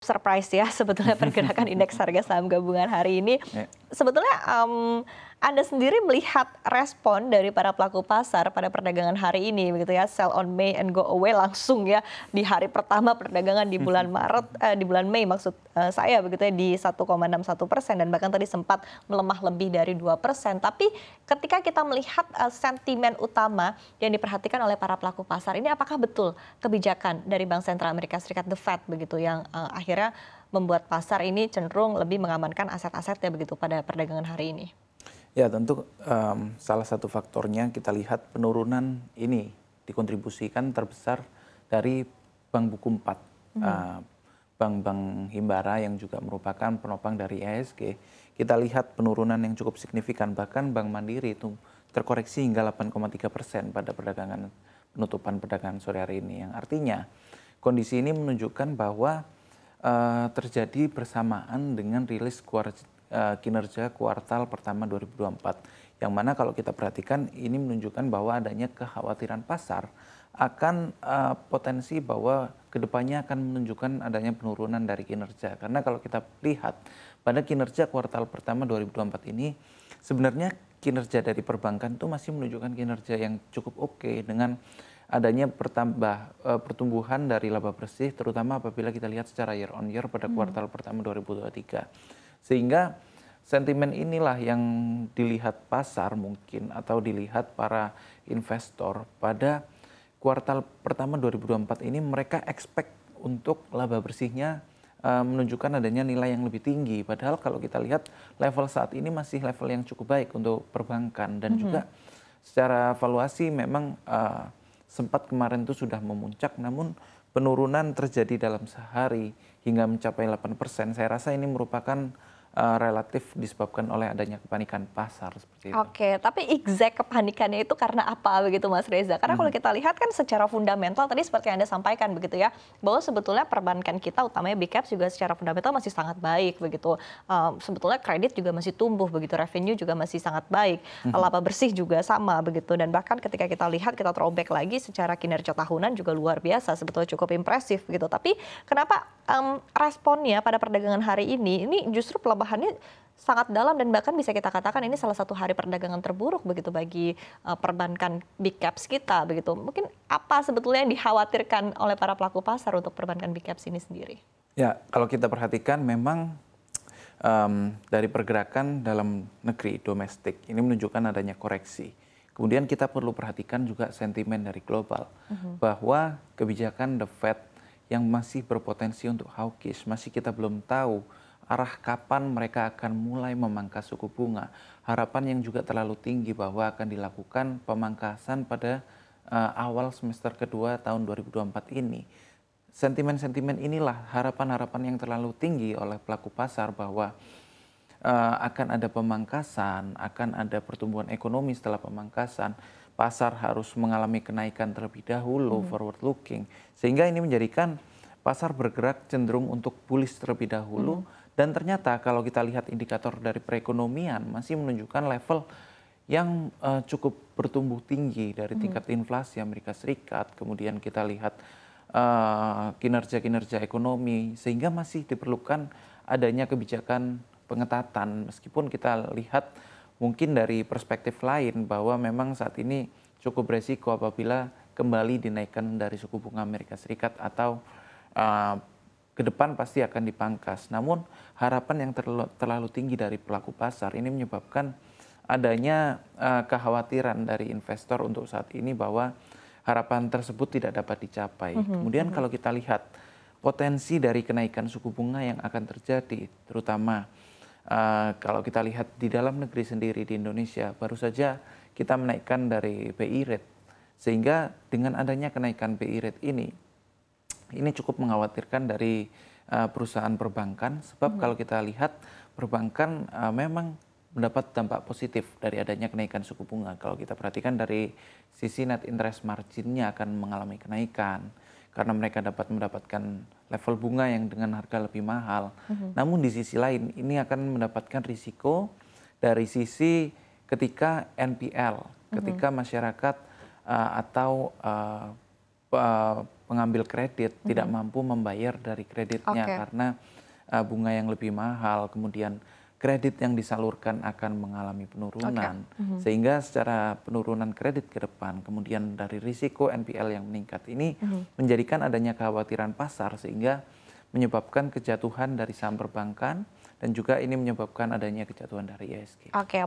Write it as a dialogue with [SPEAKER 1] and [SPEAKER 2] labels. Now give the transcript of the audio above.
[SPEAKER 1] surprise ya sebetulnya pergerakan indeks harga saham gabungan hari ini. Sebetulnya Anda sendiri melihat respon dari para pelaku pasar pada perdagangan hari ini begitu ya, sell on May and go away langsung ya di hari pertama perdagangan di bulan di bulan Mei maksud saya begitu ya, di 1,61% dan bahkan tadi sempat melemah lebih dari 2%. Tapi ketika kita melihat sentimen utama yang diperhatikan oleh para pelaku pasar ini, apakah betul kebijakan dari Bank Sentral Amerika Serikat The Fed begitu yang akhirnya membuat pasar ini cenderung lebih mengamankan aset-asetnya begitu pada perdagangan hari ini?
[SPEAKER 2] Ya tentu salah satu faktornya kita lihat penurunan ini dikontribusikan terbesar dari Bank Buku 4, bank-bank himbara yang juga merupakan penopang dari IHSG. Kita lihat penurunan yang cukup signifikan, bahkan Bank Mandiri itu terkoreksi hingga 8,3% pada perdagangan penutupan perdagangan sore hari ini. Yang artinya kondisi ini menunjukkan bahwa terjadi bersamaan dengan rilis kinerja kuartal pertama 2024, yang mana kalau kita perhatikan ini menunjukkan bahwa adanya kekhawatiran pasar akan potensi bahwa kedepannya akan menunjukkan adanya penurunan dari kinerja. Karena kalau kita lihat pada kinerja kuartal pertama 2024 ini, sebenarnya kinerja dari perbankan itu masih menunjukkan kinerja yang cukup oke dengan adanya pertumbuhan dari laba bersih, terutama apabila kita lihat secara year on year pada kuartal pertama 2023. Sehingga sentimen inilah yang dilihat pasar mungkin atau dilihat para investor pada kuartal pertama 2024 ini, mereka expect untuk laba bersihnya menunjukkan adanya nilai yang lebih tinggi. Padahal kalau kita lihat level saat ini masih level yang cukup baik untuk perbankan dan juga secara valuasi memang sempat kemarin itu sudah memuncak, namun penurunan terjadi dalam sehari hingga mencapai 8%. Saya rasa ini merupakan relatif disebabkan oleh adanya kepanikan pasar seperti itu.
[SPEAKER 1] Oke, tapi exact kepanikannya itu karena apa begitu Mas Reza? Karena kalau kita lihat kan secara fundamental tadi seperti yang Anda sampaikan begitu ya, bahwa sebetulnya perbankan kita utamanya Big Caps juga secara fundamental masih sangat baik begitu. Sebetulnya kredit juga masih tumbuh begitu, revenue juga masih sangat baik, laba bersih juga sama begitu, dan bahkan ketika kita lihat kita throwback lagi secara kinerja tahunan juga luar biasa, sebetulnya cukup impresif gitu. Tapi kenapa responnya pada perdagangan hari ini justru pelemahannya sangat dalam dan bahkan bisa kita katakan ini salah satu hari perdagangan terburuk begitu bagi perbankan Big Caps kita begitu. Mungkin apa sebetulnya yang dikhawatirkan oleh para pelaku pasar untuk perbankan Big Caps ini sendiri?
[SPEAKER 2] Ya, kalau kita perhatikan memang dari pergerakan dalam negeri domestik ini menunjukkan adanya koreksi. Kemudian kita perlu perhatikan juga sentimen dari global bahwa kebijakan The Fed yang masih berpotensi untuk hawkish, masih kita belum tahu arah kapan mereka akan mulai memangkas suku bunga. Harapan yang juga terlalu tinggi bahwa akan dilakukan pemangkasan pada awal semester kedua tahun 2024 ini. Sentimen-sentimen inilah harapan-harapan yang terlalu tinggi oleh pelaku pasar bahwa akan ada pemangkasan, akan ada pertumbuhan ekonomi setelah pemangkasan. Pasar harus mengalami kenaikan terlebih dahulu, forward looking. Sehingga ini menjadikan pasar bergerak cenderung untuk bullish terlebih dahulu. Dan ternyata kalau kita lihat indikator dari perekonomian masih menunjukkan level yang cukup bertumbuh tinggi dari tingkat inflasi Amerika Serikat. Kemudian kita lihat kinerja-kinerja ekonomi, sehingga masih diperlukan adanya kebijakan pengetatan. Meskipun kita lihat mungkin dari perspektif lain bahwa memang saat ini cukup beresiko apabila kembali dinaikkan dari suku bunga Amerika Serikat atau ke depan pasti akan dipangkas. Namun harapan yang terlalu tinggi dari pelaku pasar ini menyebabkan adanya kekhawatiran dari investor untuk saat ini bahwa harapan tersebut tidak dapat dicapai. Kemudian kalau kita lihat potensi dari kenaikan suku bunga yang akan terjadi, terutama kalau kita lihat di dalam negeri sendiri di Indonesia, baru saja kita menaikkan dari BI rate. Sehingga dengan adanya kenaikan BI rate ini cukup mengkhawatirkan dari perusahaan perbankan. Sebab kalau kita lihat perbankan memang mendapat dampak positif dari adanya kenaikan suku bunga. Kalau kita perhatikan dari sisi net interest marginnya akan mengalami kenaikan. Karena mereka dapat mendapatkan level bunga yang dengan harga lebih mahal. Namun di sisi lain ini akan mendapatkan risiko dari sisi ketika NPL, ketika masyarakat atau pengambil kredit tidak mampu membayar dari kreditnya karena bunga yang lebih mahal, kemudian kredit yang disalurkan akan mengalami penurunan, sehingga secara penurunan kredit ke depan, kemudian dari risiko NPL yang meningkat ini menjadikan adanya kekhawatiran pasar sehingga menyebabkan kejatuhan dari saham perbankan dan juga ini menyebabkan adanya kejatuhan dari IHSG.
[SPEAKER 1] Oke,